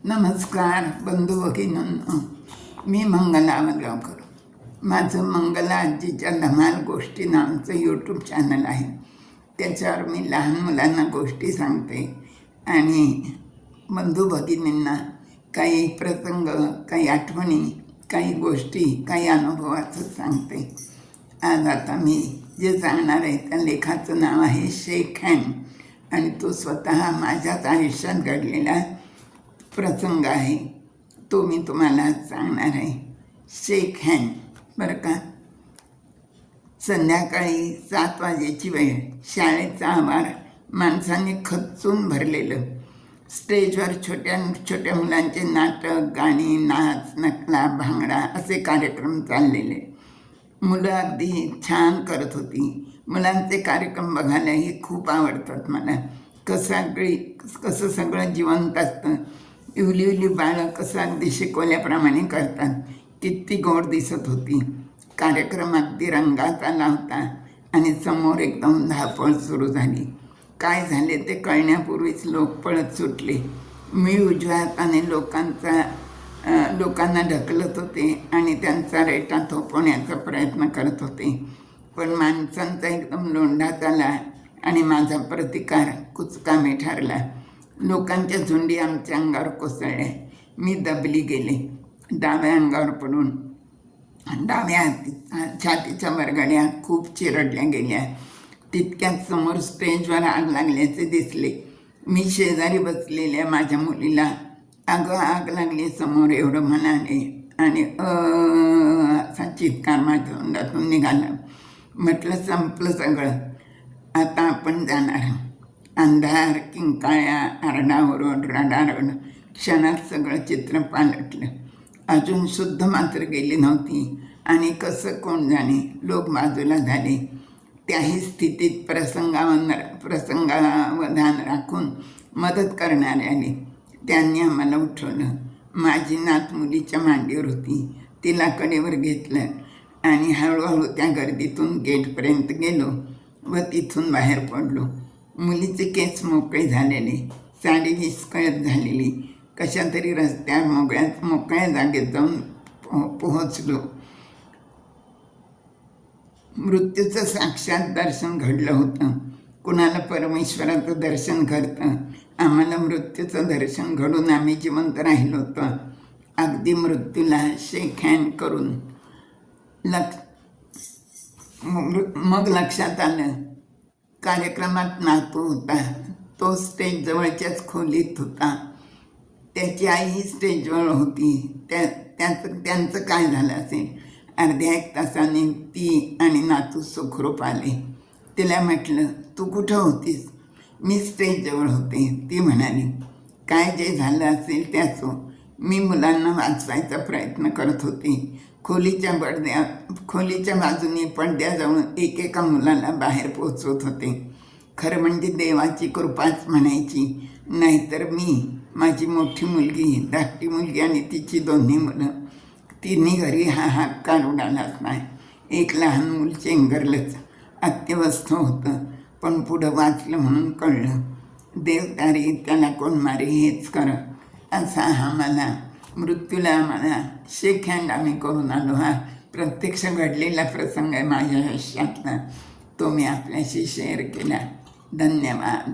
नमस्कार बंधू भगिनींनो, मी मंगला आवलगावकर. माझं मंगला आजीच्या धमाल गोष्टी नावाचं यूट्यूब चॅनल आहे. त्याच्यावर मी लहान मुलांना गोष्टी सांगते आणि बंधू भगिनींना काही प्रसंग, काही आठवणी, काही गोष्टी, काही अनुभवाचं सांगते. आज आता मी जे सांगणार आहे त्या लेखाचं नाव आहे शेक हँड आणि तो स्वतः माझ्याच आयुष्यात घडलेला प्रसंग आहे. तो मी तुम्हाला सांगणार आहे. शेक हँड. बरं का, संध्याकाळी 7 वाजेची वेळ. शाळेचा आवार माणसाने खच्चून भरलेलं. स्टेजवर छोट्या छोट्या मुलांचे नाटक, गाणी, नाच, नकला, भांगडा असे कार्यक्रम चाललेले. मुलं अगदी छान करत होती. मुलांचे कार्यक्रम बघायलाही खूप आवडतात मला. कसं सगळं जिवंत असतं. इवली बाळं कसं अगदी शिकवल्याप्रमाणे करतात. किती गोड दिसत होती. कार्यक्रम अगदी रंगात आला होता आणि समोर एकदम धावपळ सुरू झाली. काय झाले ते कळण्यापूर्वीच लोक पळत सुटले. मी उजव्या हाताने लोकांना ढकलत होते आणि त्यांचा रेटा थोपवण्याचा प्रयत्न करत होते. पण माणसांचा एकदम लोंढात आला आणि माझा प्रतिकार कुचकामी ठरला. लोकांच्या झुंडी आमच्या अंगावर कोसळल्या. मी दबली गेले. डाव्या अंगावर पडून डाव्या छातीच्या बरगड्या खूप चिरडल्या गेल्या. तितक्यात समोर स्टेजवर आग लागल्याचे दिसले. मी शेजारी बसलेल्या माझ्या मुलीला अगं आग लागली समोर एवढं म्हणाले आणि असा चित्कार माझ्या तोंडातून निघाला. म्हटलं संपलं सगळं, आता आपण जाणार. अंधार, किंकाळ्या, आरडाओरड, रडारड. क्षणात सगळं चित्र पालटलं. अजून शुद्ध मात्र गेली नव्हती आणि कसं कोण जाणे. लोक बाजूला झाले. त्याही स्थितीत प्रसंगावधान राखून मदत करणारे आले. त्यांनी आम्हाला उठवलं. माझी नात मुलीच्या मांडीवर होती. तिला कडेवर घेतलं आणि हळूहळू त्या गर्दीतून गेटपर्यंत गेलो व तिथून बाहेर पडलो. मुलीचे केस मोकळे झालेले, साडी विस्कळत झालेली. कशा तरी रस्त्यावर मोकळ्या जागेत जाऊन पोहोचलो. मृत्यूचं साक्षात दर्शन घडलं होतं. कुणाला परमेश्वराचं दर्शन घडतं. आम्हाला मृत्यूचं दर्शन घडून आम्ही जिवंत राहिलो होतो. अगदी मृत्यूला शेक हँड करून मग लक्षात आलं कार्यक्रमात नातू होता. तो स्टेजजवळच्याच खोलीत होता. त्याची आई स्टेजजवळ होती. त्यांचं काय झालं असेल. अर्ध्या 1 तासाने ती आणि नातू सुखरूप आले. तिला म्हटलं, तू कुठं होतीस? मी स्टेजजवळ होते. ती म्हणाली, काय जे झालं असेल त्याचं. मी मुलांना वाचवायचा प्रयत्न करत होते. खोलीच्या बाजूने पडद्याजवळ एकेका मुलाला बाहेर पोचवत होते. खरं म्हणजे देवाची कृपाच म्हणायची. नाहीतर मी, माझी मोठी मुलगी, धाकटी मुलगी आणि तिची 2 मुलं, तिन्ही घरी हाहाकार उडालाच नाही. एक लहान मूल चेंगरलंच, अत्यवस्थ होतं. पण पुढं वाचलं म्हणून कळलं. देवतारी त्याला कोण मारे हेच कर असा हा मला मृत्यूला आम्हाला शेक हँड आम्ही करून आलो. हा प्रत्यक्ष घडलेला प्रसंग आहे माझ्या आयुष्यातला. तो मी आपल्याशी शेअर केला. धन्यवाद.